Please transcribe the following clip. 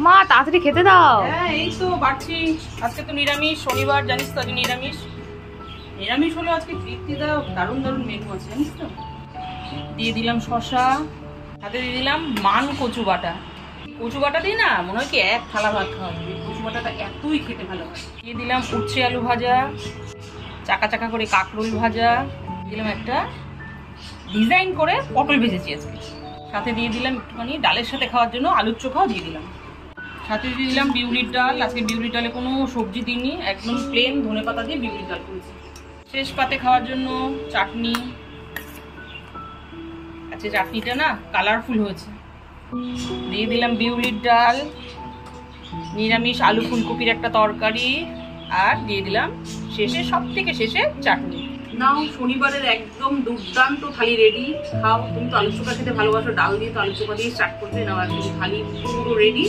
মা তাড়াতাড়ি খেতে দাও। হ্যাঁ এই তো বাড়ছি। আজকে তো নিরামিষ, শনিবার জানিস তো, আজকে নিরামিষ। নিরামিষ হলো আজকে তৃপ্তি দাও, দারুণ দারুণ মেনু আছে জানিস তো। দিয়ে দিলাম শশা, সাথে দিয়ে দিলাম মান কচু বাটা। কচু বাটা দিই না, মনে হয় কি এক থালা ভাত খাওয়া যাবে। কচু বাটাটা এতই খেতে ভালো হয়। দিয়ে দিলাম উচ্ছে আলু ভাজা, চাকা চাকা করে কাঁকরোল ভাজা, দিলাম একটা ডিজাইন করে পটল ভেজেছি আজকে। সাথে দিয়ে দিলাম একটুখানি ডালের সাথে খাওয়ার জন্য আলুর চোখাও দিয়ে দিলাম। সাথে দিয়ে দিলাম বিউলির ডাল। আজকে বিউলির ডালে কোনো সবজি দিইনি, একদম প্লেন ধনে পাতা দিয়ে বিউলির ডাল করেছি। শেষ পাতে খাওয়ার জন্য চাটনি। আচ্ছা চাটনিটা না কালারফুল হয়েছে। দিয়ে দিলাম বিউলির ডাল, নিরামিষ আলু ফুলকপির একটা তরকারি, আর দিয়ে দিলাম শেষে, সব থেকে শেষে চাটনি। নাও শনিবারের একদম দুর্দান্ত থালি রেডি। খাও। তুমি তো আলু চোখা খেতে ভালোবাসো, ডাল দিয়ে তো আলু চোখা দিয়ে স্টার্ট করতে নাও, একদম থালি পুরো রেডি।